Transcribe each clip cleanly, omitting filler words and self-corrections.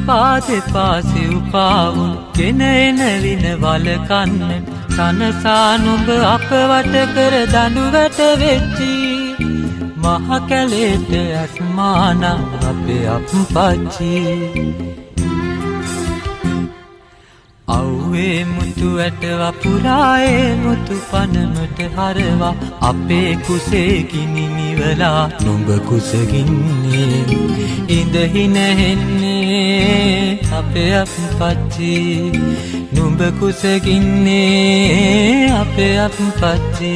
පාදෙපා සිව්පාවුන් ගෙන එන වින වලකන්නට තනසා නුඹ අප වට කර දඬු වැට වෙච්චි මහ කැලේට අස්මාන අපේ අප්පච්චි අව්වේ මුතු ඇට වපුරායේ මුතු පනමට හරවා අපේ කුසේ ගිනි නිවලා නුඹ කුසගින්නේ ඉඳහි නැහෙන්නේ අපේ අප්පච්චි නුඹ කුසගින්නේ අපේ අප්පච්චි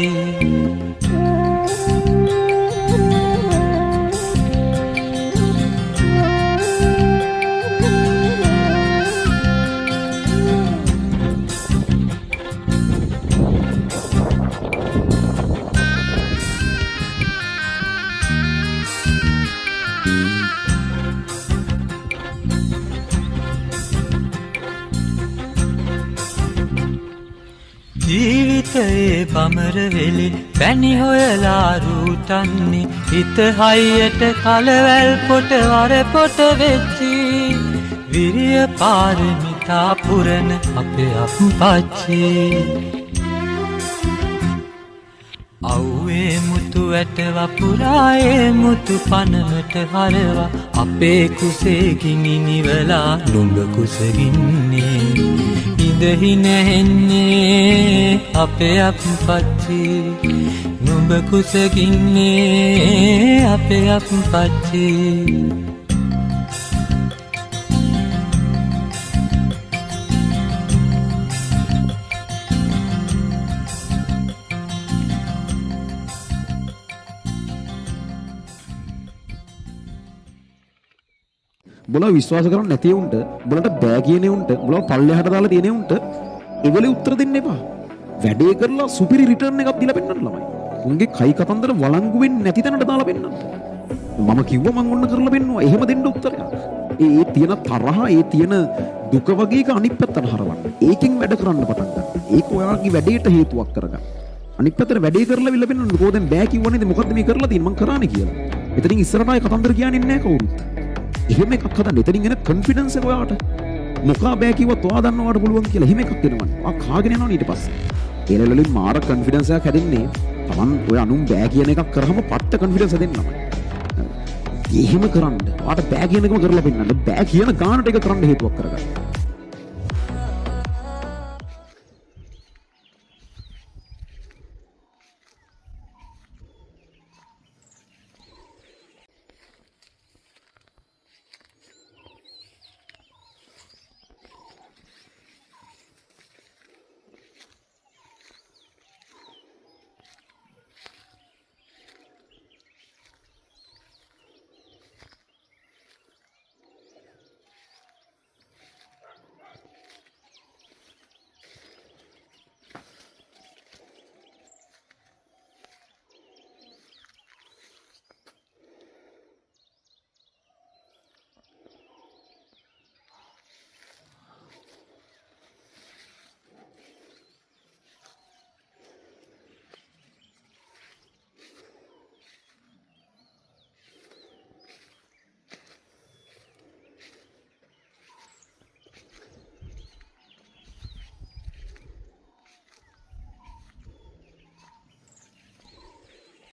ජීවිතයේ බමර වෙලින් පැණි හොයලා රූටන්නේ හිත හයියට කලවැල් පොට වර පොට වෙච්චි විරිය පාරමිතා පුරන අපේ අප්පච්චි අව්වේ මුතු ඇට වපුරායේ මුතු පනමට හරවා අපේ කුසේ ගිනි නිවලා නුඹ කුසගින්නේ ඉඳහි නැහෙන්නේ අපේ අප්පච්චි නුඹ කුසගින්නේ අපේ අප්පච්චි උඹලා විශ්වාස කරන්නේ නැති උන්ට උඹලට බෑ කියන උන්ට උඹලා පල්ලෙහාට දාලා තියෙන උන්ට ඒවලේ උත්තර දෙන්න එපා. වැඩේ කරලා සුපිරි රිටර්න් එකක් දීලා පෙන්නන්න ළමයි. උන්ගේ කයි කතන්දර වළංගු වෙන්නේ නැති තැනට දාලා පෙන්නන්න. මම කිව්වා මං ඔන්න කරලා පෙන්නුවා. එහෙම දෙන්න උත්තරයක්. ඒ තියෙන තරහ ඒ තියෙන දුක වගේ එක අනිත් පැත්තට හරවන්න. ඒකෙන් වැඩ කරන්න පටන් ගන්න. ඒක ඔයාගේ වැඩේට හේතුවක් කරගන්න. අනිත් පැත්තට වැඩේ කරලා විල පෙන්නන්න. කොහෙන්ද බෑ කිව්වනේ මොකද්ද මේ කරලා තියෙන්නේ මං කරානේ කියලා. එතනින් ඉස්සරහට ආයේ කතන්දර කියන්නේ නැහැ කවුරුත්. එහෙම එකක් හදන්න. එතනින් එන කොන්ෆිඩන්ස් එක ඔයාට මොකා බෑ කිව්වත් ඔයා දන්නවාට පුළුවන් කියලා. එහෙම එකක් එනවනේ. ආ කාගෙන යනවා ඊට පස්සේ. ඒල වලින් මාර කොන්ෆිඩන්ස් එකක් හැදෙන්නේ. Taman ඔය අනුන් බෑ කියන එකක් කරාම පට්ට කොන්ෆිඩන්ස් හැදෙන්නවා. එහෙම කරන්න. ඔයාට බෑ කියන එකම කරලා පෙන්නන්න. බෑ කියන ගානට ඒක කරන්න හේතුවක් කරගන්න.